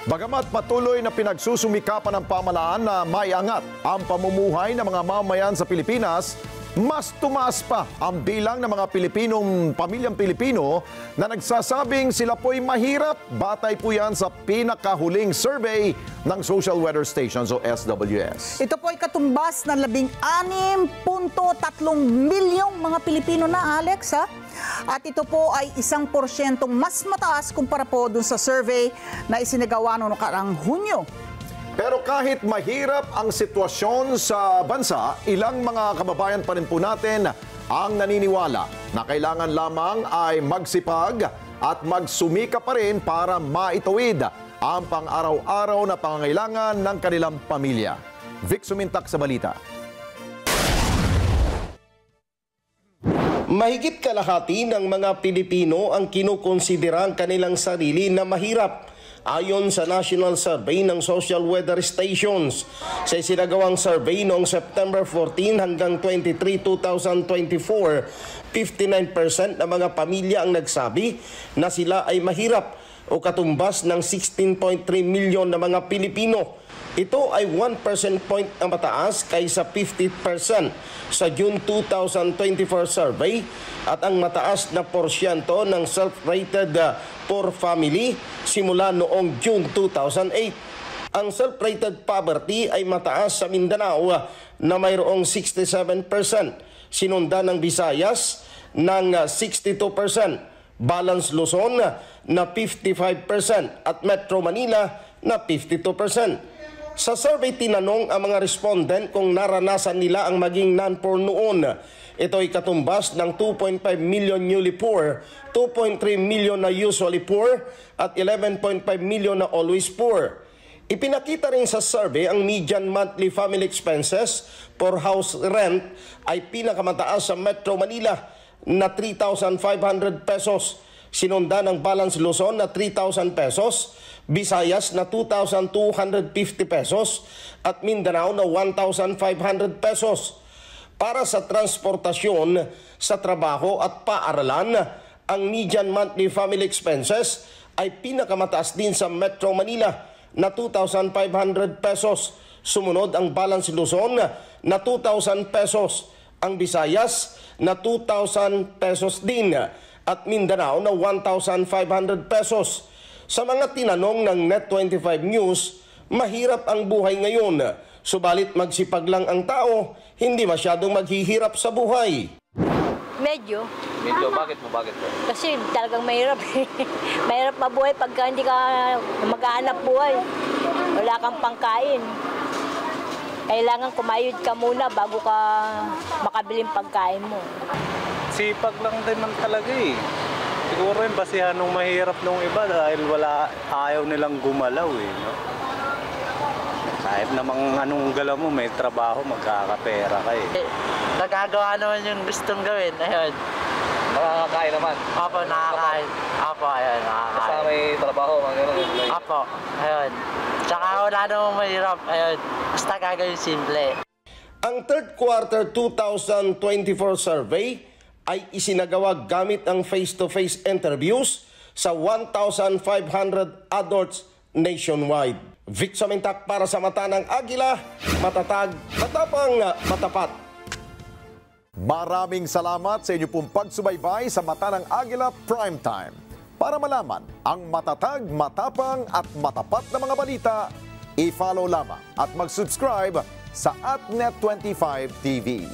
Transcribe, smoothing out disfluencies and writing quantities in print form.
Bagamat patuloy na pinagsusumikapan ng pamahalaan na maiangat ang pamumuhay ng mga mamamayan sa Pilipinas, mas tumaas pa ang bilang ng mga pamilyang Pilipino na nagsasabing sila po'y mahirap. Batay po yan sa pinakahuling survey ng Social Weather Stations o SWS. Ito po'y katumbas ng 16.3 milyong mga Pilipino na, Alex, ha? At ito po ay 1% mas mataas kumpara po dun sa survey na isinagawa noong nakaraang Hunyo. Pero kahit mahirap ang sitwasyon sa bansa, ilang mga kababayan pa rin po natin ang naniniwala na kailangan lamang ay magsipag at magsumika pa rin para maituwid ang pang-araw-araw na pangangailangan ng kanilang pamilya. Vic Sumintak sa balita. Mahigit kalahati ng mga Pilipino ang kinukonsidera ang kanilang sarili na mahirap ayon sa National Survey ng Social Weather Stations. Sa isinagawang survey noong September 14 hanggang 23, 2024, 59% ng mga pamilya ang nagsabi na sila ay mahirap o katumbas ng 16.3 milyon na mga Pilipino. Ito ay 1% point na mataas kaysa 50% sa June 2024 survey at ang mataas na porsyento ng self-rated poor family simula noong June 2008. Ang self-rated poverty ay mataas sa Mindanao na mayroong 67%, sinundan ng Visayas ng 62%, Balance Luzon na 55% at Metro Manila na 52%. Sa survey, tinanong ang mga respondent kung naranasan nila ang maging non-poor noon. Ito ay katumbas ng 2.5 million newly poor, 2.3 million na usually poor, at 11.5 million na always poor. Ipinakita rin sa survey ang median monthly family expenses for house rent ay pinakamataas sa Metro Manila na 3,500 pesos. Sinundan ng Balance Luzon na 3,000 pesos, Visayas na 2,250 pesos at Mindanao na 1,500 pesos. Para sa transportasyon, sa trabaho at paaralan, ang median monthly family expenses ay pinakamataas din sa Metro Manila na 2,500 pesos. Sumunod ang Balance Luzon na 2,000 pesos, ang Visayas na 2,000 pesos din at Mindanao na 1,500 pesos. Sa mga tinanong ng Net25 News, mahirap ang buhay ngayon. Subalit magsipag lang ang tao, hindi masyadong maghihirap sa buhay. Medyo. Medyo? Bakit mo? Bakit mo? Kasi talagang mahirap. Mahirap mabuhay pagka hindi ka maghahanap buhay. Wala kang pangkain. Kailangan kumayod ka muna bago ka makabiling pagkain mo. Sipag lang din man talaga eh. Siguro yung basihan nung mahirap nung iba dahil ayaw nilang gumalaw eh. No? Kahit namang anong galaw mo, may trabaho, magkakapera ka eh. Nagagawa naman yung gustong gawin, ayun. Nakakain naman? Opo, nakakain. Opo, ayun, nakakain. Basta may trabaho, mga gano'n. Opo, ayun. Tsaka wala namang mahirap, ayun. Basta gagawin simple. Ang third quarter 2024 survey ay isinagawa gamit ang face-to-face interviews sa 1,500 adults nationwide. Vic Sumintak para sa Mata ng Agila, matatag, matapang, matapat. Maraming salamat sa inyo pong pagsubaybay sa Mata ng Agila Primetime. Para malaman ang matatag, matapang at matapat na mga balita, i-follow lamang at mag-subscribe sa @Net25 TV.